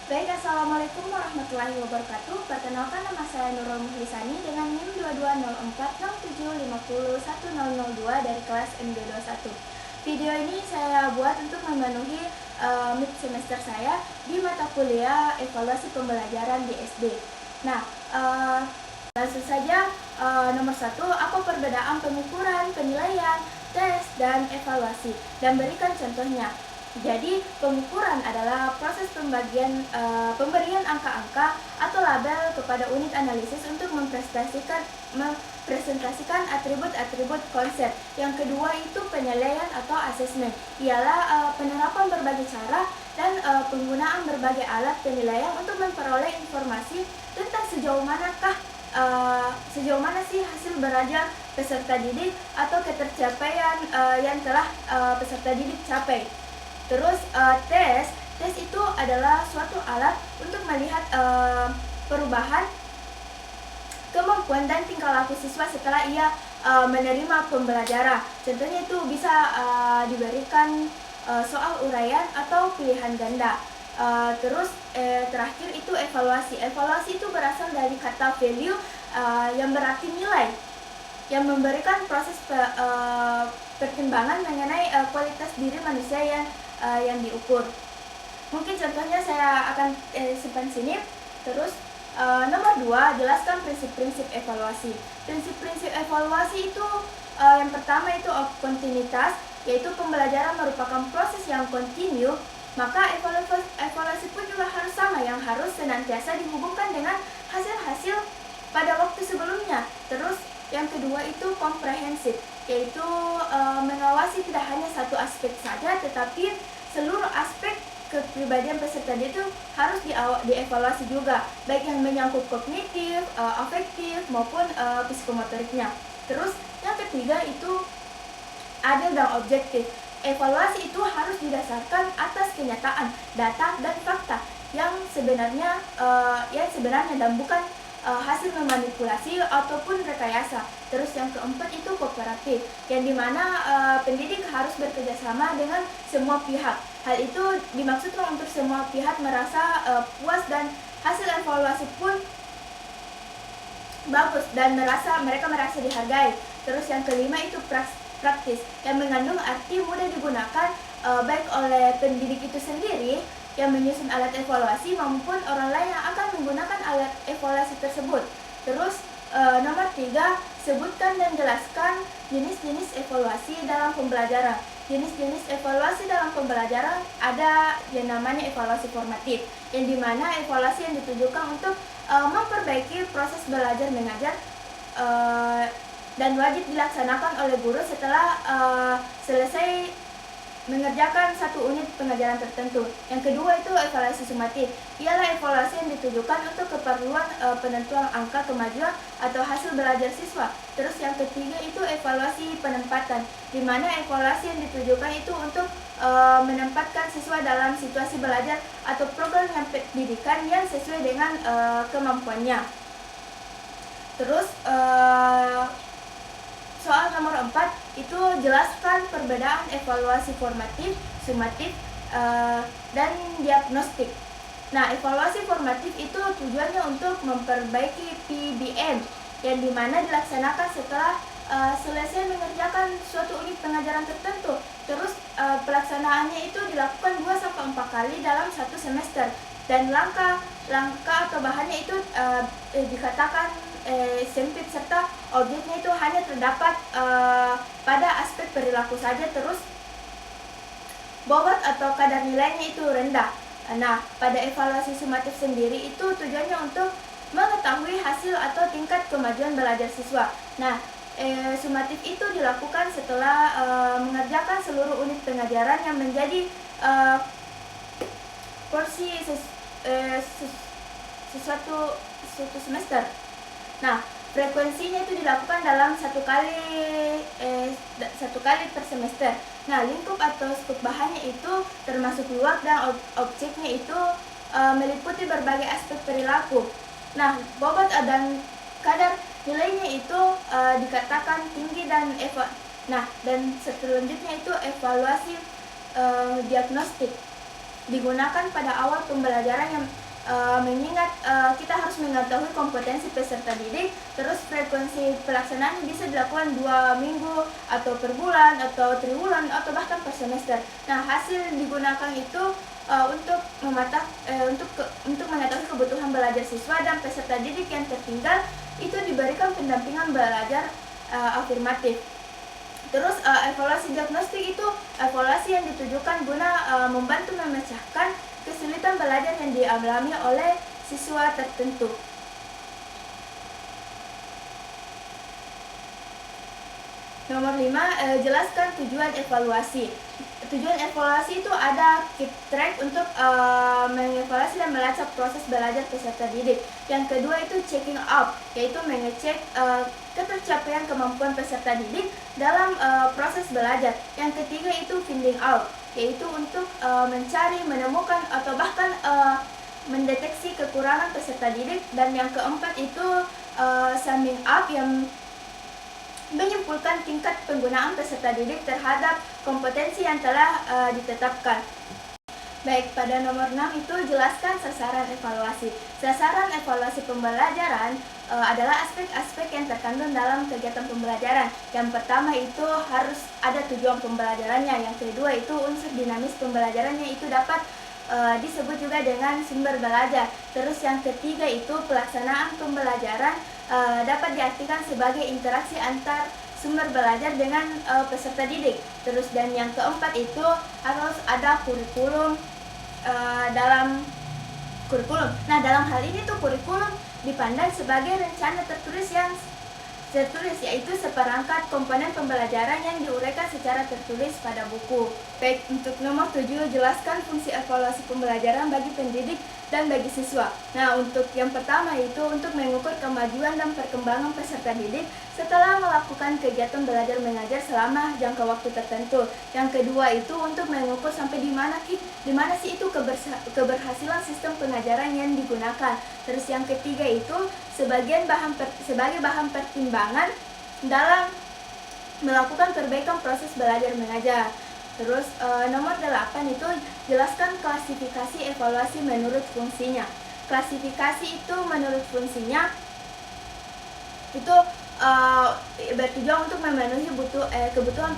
Baik, Assalamualaikum warahmatullahi wabarakatuh. Perkenalkan, nama saya Nurul Muhlisani dengan NIM 220407501002 dari kelas MD21. Video ini saya buat untuk memenuhi mid semester saya di mata kuliah evaluasi pembelajaran di SD. Nah, langsung saja. Nomor 1, apa perbedaan pengukuran, penilaian, tes, dan evaluasi, dan berikan contohnya. Jadi, pengukuran adalah proses pemberian angka-angka atau label kepada unit analisis untuk mempresentasikan atribut-atribut konsep. Yang kedua itu penilaian atau asesmen, ialah penerapan berbagai cara dan penggunaan berbagai alat penilaian untuk memperoleh informasi tentang sejauh mana sih hasil belajar peserta didik atau ketercapaian yang telah peserta didik capai. Terus tes itu adalah suatu alat untuk melihat perubahan kemampuan dan tingkah laku siswa setelah ia menerima pembelajaran. Contohnya itu bisa diberikan soal uraian atau pilihan ganda. Terus terakhir itu evaluasi. Evaluasi itu berasal dari kata value yang berarti nilai, yang memberikan proses pertimbangan mengenai kualitas diri manusia yang diukur. Mungkin contohnya saya akan simpan sini. Terus nomor 2, jelaskan prinsip-prinsip evaluasi. Prinsip-prinsip evaluasi itu yang pertama itu kontinuitas, yaitu pembelajaran merupakan proses yang kontinu, maka evaluasi pun juga harus sama, yang harus senantiasa dihubungkan dengan hasil-hasil pada waktu sebelumnya. Terus yang kedua itu komprehensif, yaitu mengawasi tidak hanya satu aspek saja, tetapi seluruh aspek kepribadian peserta itu harus dievaluasi juga, baik yang menyangkut kognitif, afektif maupun psikomotoriknya. Terus yang ketiga itu adil dan objektif. Evaluasi itu harus didasarkan atas kenyataan, data, dan fakta yang sebenarnya dan bukan hasil memanipulasi ataupun rekayasa. Terus yang keempat itu kooperatif, yang dimana pendidik harus bekerjasama dengan semua pihak. Hal itu dimaksudkan untuk semua pihak merasa puas dan hasil evaluasi pun bagus dan mereka merasa dihargai. Terus yang kelima itu praktis, yang mengandung arti mudah digunakan baik oleh pendidik itu sendiri yang menyusun alat evaluasi maupun orang lain yang akan menggunakan alat evaluasi tersebut. Terus nomor 3, sebutkan dan jelaskan jenis-jenis evaluasi dalam pembelajaran. Jenis-jenis evaluasi dalam pembelajaran ada yang namanya evaluasi formatif, yang dimana evaluasi yang ditujukan untuk memperbaiki proses belajar mengajar dan wajib dilaksanakan oleh guru setelah selesai mengerjakan satu unit pengajaran tertentu. Yang kedua itu evaluasi sumatif, ialah evaluasi yang ditujukan untuk keperluan penentuan angka kemajuan atau hasil belajar siswa. Terus yang ketiga itu evaluasi penempatan, di mana evaluasi yang ditujukan itu untuk menempatkan siswa dalam situasi belajar atau program yang pendidikan yang sesuai dengan kemampuannya. Terus soal nomor 4 itu jelaskan perbedaan evaluasi formatif, sumatif, dan diagnostik. Nah, evaluasi formatif itu tujuannya untuk memperbaiki PBM, yang dimana dilaksanakan setelah selesai mengerjakan suatu unit pengajaran tertentu. Terus pelaksanaannya itu dilakukan 2-4 kali dalam satu semester, dan langkah atau bahannya itu dikatakan sempit, serta objeknya itu hanya terdapat pada aspek perilaku saja. Terus bobot atau kadar nilainya itu rendah. Nah, pada evaluasi sumatif sendiri itu tujuannya untuk mengetahui hasil atau tingkat kemajuan belajar siswa. Nah, sumatif itu dilakukan setelah mengerjakan seluruh unit pengajaran yang menjadi porsi sesuatu semester. Nah, frekuensinya itu dilakukan dalam satu kali per semester. Nah, lingkup atau skup bahannya itu termasuk luas dan objeknya itu meliputi berbagai aspek perilaku. Nah, bobot dan kadar nilainya itu dikatakan tinggi dan dan selanjutnya itu evaluasi diagnostik. digunakan pada awal pembelajaran yang mengingat kita harus mengetahui kompetensi peserta didik, terus frekuensi pelaksanaan bisa dilakukan 2 minggu atau per bulan atau triwulan atau bahkan per semester. Nah, hasil digunakan itu untuk mengetahui kebutuhan belajar siswa dan peserta didik yang tertinggal itu diberikan pendampingan belajar afirmatif. Terus evaluasi diagnostik itu evaluasi yang ditujukan guna membantu memecahkan kesulitan belajar yang dialami oleh siswa tertentu. Nomor 5, jelaskan tujuan evaluasi. Tujuan evaluasi itu ada keep track untuk mengevaluasi dan melacak proses belajar peserta didik. Yang kedua itu checking up, yaitu mengecek ketercapaian kemampuan peserta didik dalam proses belajar. Yang ketiga itu finding out, yaitu untuk mencari, menemukan atau bahkan mendeteksi kekurangan peserta didik. Dan yang keempat itu summing up, yang menyimpulkan tingkat penggunaan peserta didik terhadap kompetensi yang telah ditetapkan. Baik, pada nomor 6 itu jelaskan sasaran evaluasi. Sasaran evaluasi pembelajaran adalah aspek-aspek yang terkandung dalam kegiatan pembelajaran. Yang pertama itu harus ada tujuan pembelajarannya. Yang kedua itu unsur dinamis pembelajarannya itu dapat disebut juga dengan sumber belajar. Terus yang ketiga itu pelaksanaan pembelajaran dapat diartikan sebagai interaksi antar sumber belajar dengan peserta didik. Terus dan yang keempat itu harus ada kurikulum dalam kurikulum. Nah, dalam hal ini tuh kurikulum dipandang sebagai rencana tertulis yaitu seperangkat komponen pembelajaran yang diuraikan secara tertulis pada buku. Baik, untuk nomor 7, jelaskan fungsi evaluasi pembelajaran bagi pendidik dan bagi siswa. Nah, untuk yang pertama itu untuk mengukur kemajuan dan perkembangan peserta didik setelah melakukan kegiatan belajar mengajar selama jangka waktu tertentu. Yang kedua itu untuk mengukur sampai di mana sih itu keberhasilan sistem pengajaran yang digunakan. Terus yang ketiga itu sebagai bahan pertimbangan dalam melakukan perbaikan proses belajar mengajar. Terus nomor 8 itu jelaskan klasifikasi evaluasi menurut fungsinya. Klasifikasi itu menurut fungsinya itu bertujuan untuk memenuhi kebutuhan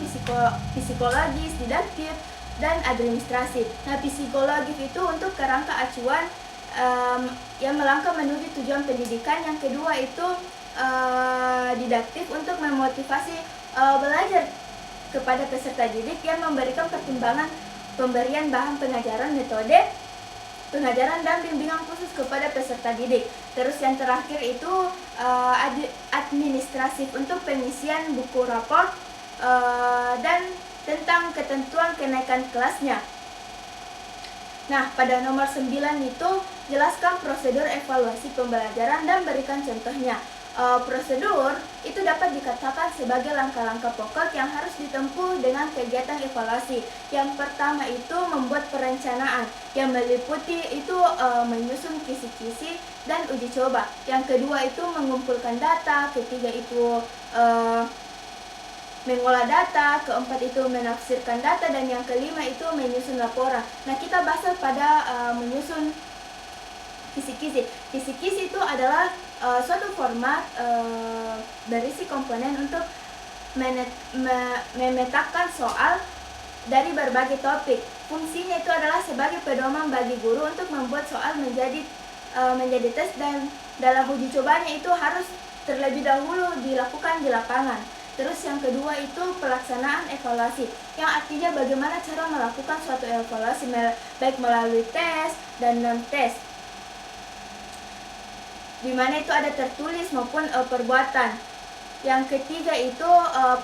psikologis, didaktif, dan administrasi. Nah, psikologis itu untuk kerangka acuan yang melangkah menuju tujuan pendidikan. Yang kedua itu didaktif untuk memotivasi belajar kepada peserta didik yang memberikan pertimbangan pemberian bahan pengajaran, metode pengajaran dan bimbingan khusus kepada peserta didik. Terus yang terakhir itu administratif untuk pengisian buku rapor dan tentang ketentuan kenaikan kelasnya. Nah, pada nomor 9 itu jelaskan prosedur evaluasi pembelajaran dan berikan contohnya. Prosedur itu dapat dikatakan sebagai langkah-langkah pokok yang harus ditempuh dengan kegiatan evaluasi. Yang pertama itu membuat perencanaan, yang meliputi itu menyusun kisi-kisi dan uji coba. Yang kedua itu mengumpulkan data, ketiga itu mengolah data, keempat itu menafsirkan data, dan yang kelima itu menyusun laporan. Nah, kita bahas pada menyusun kisi-kisi. Kisi-kisi itu adalah suatu format berisi komponen untuk memetakan soal dari berbagai topik. Fungsinya itu adalah sebagai pedoman bagi guru untuk membuat soal menjadi tes, dan dalam uji cobanya itu harus terlebih dahulu dilakukan di lapangan. Terus yang kedua itu pelaksanaan evaluasi, yang artinya bagaimana cara melakukan suatu evaluasi baik melalui tes dan non-tes, di mana itu ada tertulis maupun perbuatan. Yang ketiga itu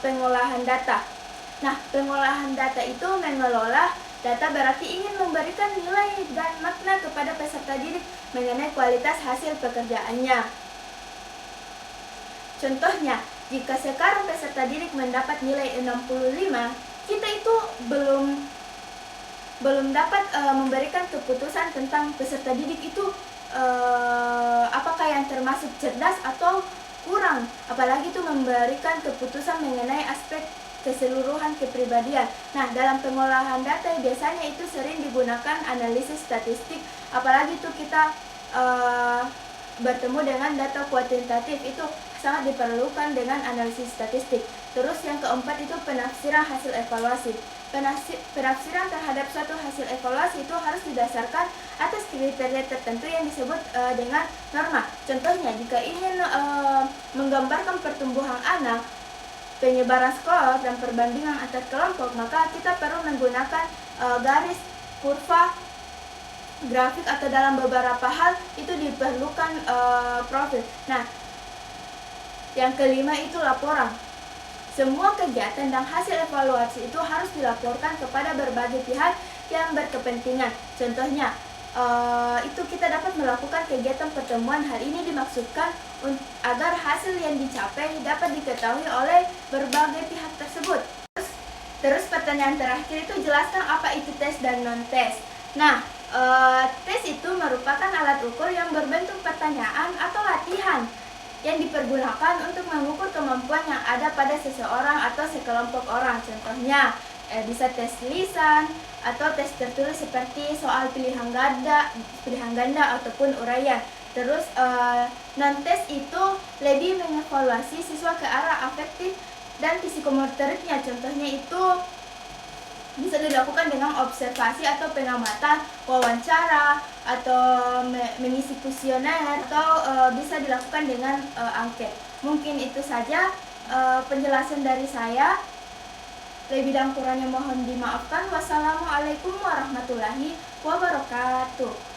pengolahan data. Nah, pengolahan data itu mengelola data berarti ingin memberikan nilai dan makna kepada peserta didik mengenai kualitas hasil pekerjaannya. Contohnya, jika sekarang peserta didik mendapat nilai 65, kita itu belum dapat memberikan keputusan tentang peserta didik itu apakah yang termasuk cerdas atau kurang, apalagi itu memberikan keputusan mengenai aspek keseluruhan kepribadian. Nah, dalam pengolahan data biasanya itu sering digunakan analisis statistik, apalagi itu kita bertemu dengan data kuantitatif, itu sangat diperlukan dengan analisis statistik. Terus yang keempat itu penafsiran hasil evaluasi. Penafsiran terhadap suatu hasil evaluasi itu harus didasarkan atas kriteria tertentu yang disebut dengan norma. Contohnya, jika ingin menggambarkan pertumbuhan anak, penyebaran skor, dan perbandingan antar kelompok, maka kita perlu menggunakan garis, kurva, grafik, atau dalam beberapa hal itu diperlukan profil. Nah, yang kelima itu laporan. Semua kegiatan dan hasil evaluasi itu harus dilaporkan kepada berbagai pihak yang berkepentingan. Contohnya, itu kita dapat melakukan kegiatan pertemuan. Hal ini dimaksudkan agar hasil yang dicapai dapat diketahui oleh berbagai pihak tersebut. Terus pertanyaan terakhir itu, jelaskan apa itu tes dan non-tes. Nah, tes itu merupakan alat ukur yang berbentuk pertanyaan atau latihan yang dipergunakan untuk mengukur kemampuan yang ada pada seseorang atau sekelompok orang. Contohnya, bisa tes lisan atau tes tertulis seperti soal pilihan ganda ataupun uraian. Terus non-tes itu lebih mengevaluasi siswa ke arah afektif dan psikomotoriknya. Contohnya itu bisa dilakukan dengan observasi atau pengamatan, wawancara, atau mengisi kuesioner, atau bisa dilakukan dengan angket. Mungkin itu saja penjelasan dari saya. Lebih dan kurangnya mohon dimaafkan. Wassalamualaikum warahmatullahi wabarakatuh.